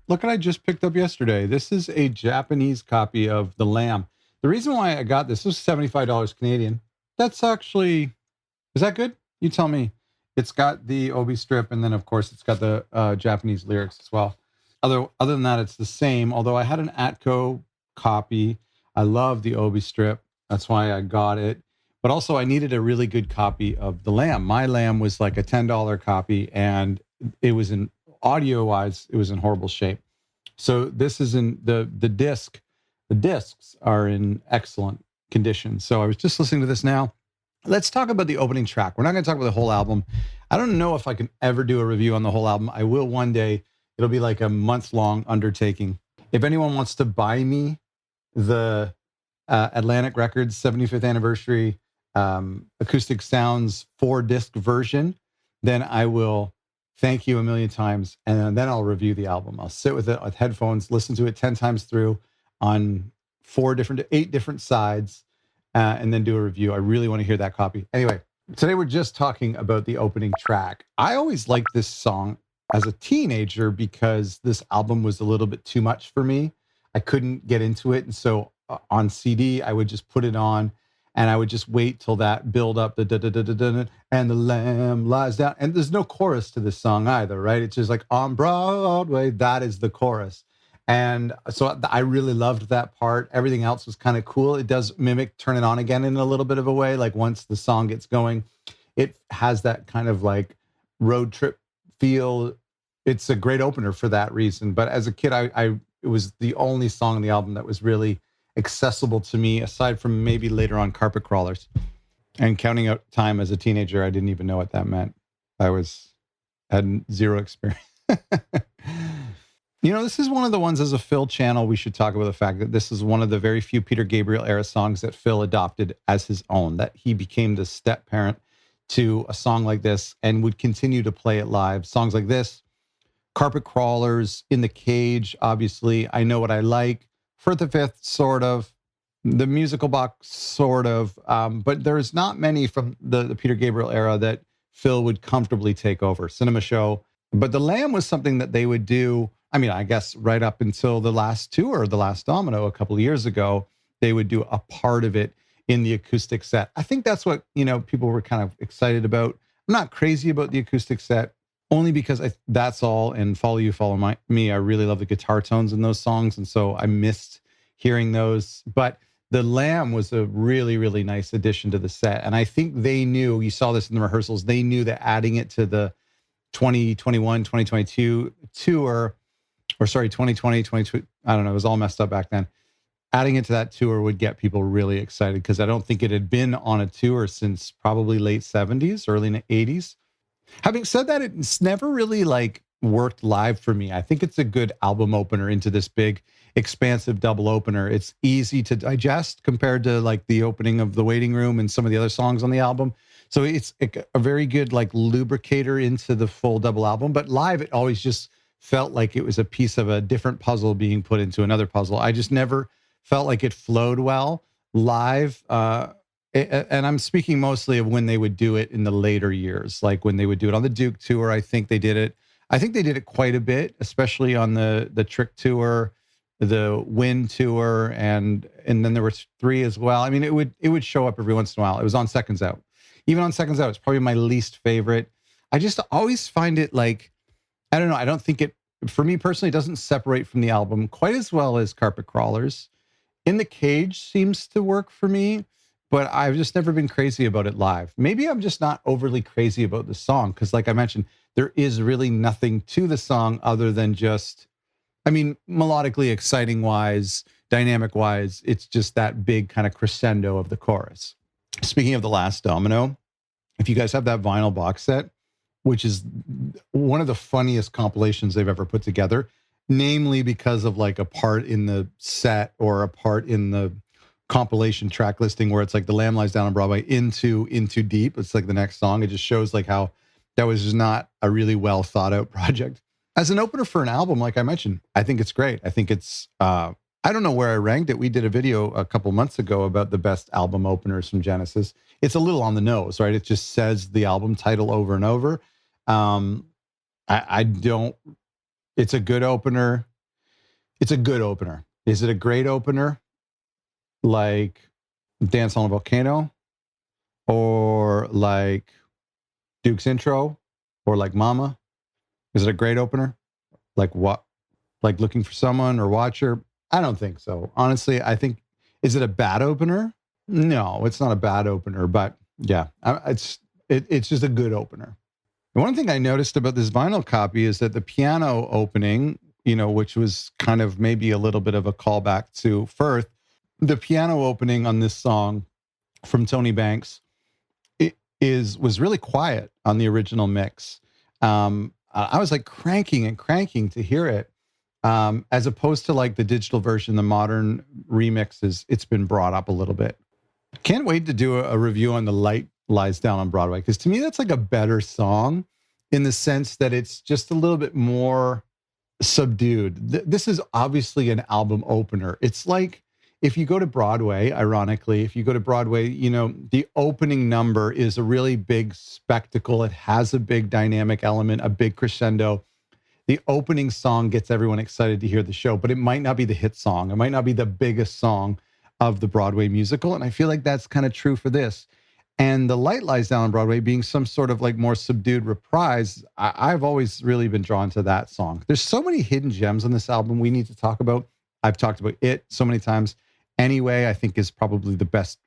Look what I just picked up yesterday. This is a Japanese copy of The Lamb. The reason why I got this was $75 Canadian. That's actually, is that good? You tell me. It's got the obi strip, and then of course it's got the Japanese lyrics as well. Other than that, it's the same. Although I had an Atco copy, I love the obi strip. That's why I got it. But also, I needed a really good copy of The Lamb. My Lamb was like a $10 copy, and it was in audio wise, it was in horrible shape. So this is in the disc. The discs are in excellent condition. So I was just listening to this now. Let's talk about the opening track. We're not going to talk about the whole album. I don't know if I can ever do a review on the whole album. I will one day. It'll be like a month-long undertaking. If anyone wants to buy me the Atlantic Records 75th anniversary Acoustic Sounds 4-disc version, then I will thank you a million times, and then I'll review the album. I'll sit with it with headphones, listen to it 10 times through on 8 different sides, and then do a review. I really want to hear that copy. Anyway, today we're just talking about the opening track. I always liked this song as a teenager because this album was a little bit too much for me. I couldn't get into it, and so on CD, I would just put it on, and I would just wait till that build up, the da da da da da, and the lamb lies down. And there's no chorus to this song either, right? It's just like on Broadway, that is the chorus. And so I really loved that part. Everything else was kind of cool. It does mimic Turn It On Again in a little bit of a way. Like once the song gets going, it has that kind of like road trip feel. It's a great opener for that reason. But as a kid, it was the only song on the album that was really accessible to me, aside from maybe later on Carpet Crawlers. And counting out time as a teenager, I didn't even know what that meant. Had zero experience. You know, this is one of the ones as a Phil channel, we should talk about the fact that this is one of the very few Peter Gabriel era songs that Phil adopted as his own, that he became the step parent to a song like this and would continue to play it live. Songs like this, Carpet Crawlers, In the Cage, obviously, I Know What I Like, For the Fifth, sort of, The Musical Box, sort of, but there's not many from the Peter Gabriel era that Phil would comfortably take over. Cinema Show. But The Lamb was something that they would do, I mean, I guess right up until the last tour, The Last Domino, a couple of years ago, they would do a part of it in the acoustic set. I think that's what, people were kind of excited about. I'm not crazy about the acoustic set, only because that's all, and Follow You, Follow Me. I really love the guitar tones in those songs, and so I missed hearing those. But The Lamb was a really, really nice addition to the set. And I think they knew, you saw this in the rehearsals, they knew that adding it to the 2021, 2022 tour, or sorry, 2020, 22, I don't know, it was all messed up back then. Adding it to that tour would get people really excited because I don't think it had been on a tour since probably late 70s, early 80s. Having said that, it's never really like worked live for me. I think it's a good album opener into this big, expansive double opener. It's easy to digest compared to like the opening of The Waiting Room and some of the other songs on the album. So it's a very good like lubricator into the full double album. But live, it always just felt like it was a piece of a different puzzle being put into another puzzle. I just never felt like it flowed well live. And I'm speaking mostly of when they would do it in the later years, like when they would do it on the Duke tour. I think they did it quite a bit, especially on the Trick tour, the Wind tour, and then there were 3 as well. I mean, it would show up every once in a while. It was on Seconds Out. Even on Seconds Out, it's probably my least favorite. I just always find it like, I don't know. I don't think for me personally, it doesn't separate from the album quite as well as Carpet Crawlers. In the Cage seems to work for me, but I've just never been crazy about it live. Maybe I'm just not overly crazy about the song because, like I mentioned, there is really nothing to the song other than just, I mean, melodically exciting wise, dynamic wise, it's just that big kind of crescendo of the chorus. Speaking of The Last Domino, if you guys have that vinyl box set, which is one of the funniest compilations they've ever put together, namely because of like a part in the set or a part in the compilation track listing where it's like The Lamb Lies Down on Broadway into Deep. It's like the next song. It just shows like how that was just not a really well thought out project. As an opener for an album, like I mentioned, I think it's great. I think it's, I don't know where I ranked it. We did a video a couple months ago about the best album openers from Genesis. It's a little on the nose, right? It just says the album title over and over. I don't, it's a good opener. It's a good opener. Is it a great opener like Dance on a Volcano or like Duke's Intro or like Mama? Is it a great opener? Like what? Like Looking for Someone or Watcher? I don't think so. Honestly, I think, is it a bad opener? No, it's not a bad opener, but yeah, it's just a good opener. One thing I noticed about this vinyl copy is that the piano opening, which was kind of maybe a little bit of a callback to Firth, the piano opening on this song from Tony Banks was really quiet on the original mix. I was like cranking and cranking to hear it, as opposed to like the digital version, the modern remixes. It's been brought up a little bit. Can't wait to do a review on The Light Lies Down on Broadway, because to me that's like a better song in the sense that it's just a little bit more subdued. This is obviously an album opener. It's like if you go to Broadway, ironically, if you go to Broadway, the opening number is a really big spectacle. It has a big dynamic element, a big crescendo. The opening song gets everyone excited to hear the show, but it might not be the hit song. It might not be the biggest song of the Broadway musical. And I feel like that's kind of true for this. And The Light Lies Down on Broadway being some sort of like more subdued reprise, I've always really been drawn to that song. There's so many hidden gems on this album we need to talk about. I've talked about it so many times. Anyway, I think is probably the best,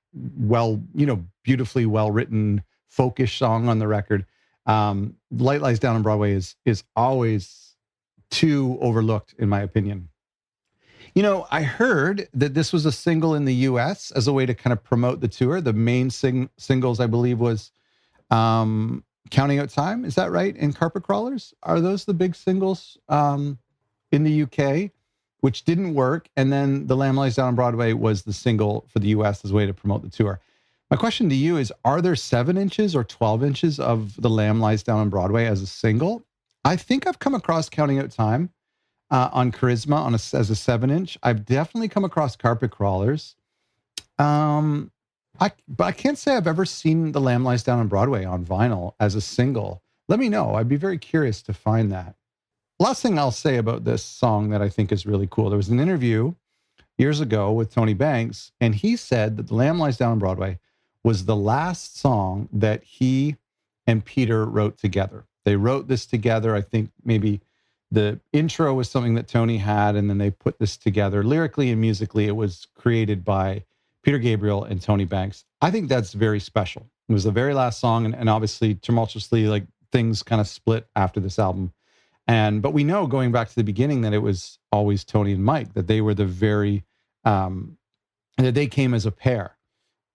beautifully well-written folkish song on the record. Light Lies Down on Broadway is always too overlooked, in my opinion. I heard that this was a single in the US as a way to kind of promote the tour. The main singles, I believe, was Counting Out Time. Is that right? And Carpet Crawlers? Are those the big singles in the UK, which didn't work? And then The Lamb Lies Down on Broadway was the single for the US as a way to promote the tour. My question to you is, are there 7 inches or 12 inches of The Lamb Lies Down on Broadway as a single? I think I've come across Counting Out Time on Charisma as a 7-inch. I've definitely come across Carpet Crawlers. But I can't say I've ever seen The Lamb Lies Down on Broadway on vinyl as a single. Let me know. I'd be very curious to find that. Last thing I'll say about this song that I think is really cool. There was an interview years ago with Tony Banks, and he said that The Lamb Lies Down on Broadway was the last song that he and Peter wrote together. They wrote this together. I think maybe the intro was something that Tony had, and then they put this together. Lyrically and musically, it was created by Peter Gabriel and Tony Banks. I think that's very special. It was the very last song, and obviously tumultuously, like, things kind of split after this album. But we know, going back to the beginning, that it was always Tony and Mike, that they were the very, that they came as a pair.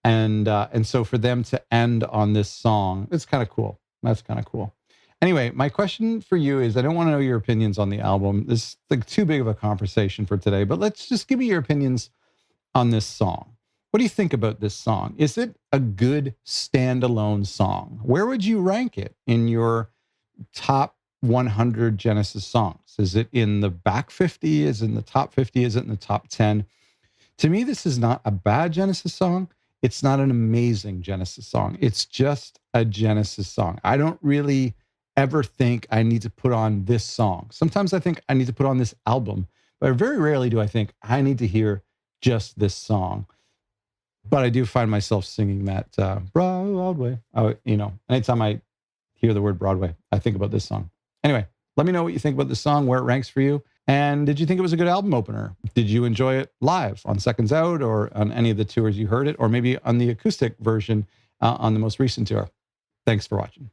And so for them to end on this song, it's kind of cool. That's kind of cool. Anyway, my question for you is, I don't want to know your opinions on the album. This is like too big of a conversation for today, but let's just give me your opinions on this song. What do you think about this song? Is it a good standalone song? Where would you rank it in your top 100 Genesis songs? Is it in the back 50? Is it in the top 50? Is it in the top 10? To me, this is not a bad Genesis song. It's not an amazing Genesis song. It's just a Genesis song. I don't really ever think I need to put on this song. Sometimes I think I need to put on this album, but very rarely do I think I need to hear just this song. But I do find myself singing that Broadway. Anytime I hear the word Broadway, I think about this song. Anyway, let me know what you think about the song, where it ranks for you. And did you think it was a good album opener? Did you enjoy it live on Seconds Out or on any of the tours you heard it, or maybe on the acoustic version on the most recent tour? Thanks for watching.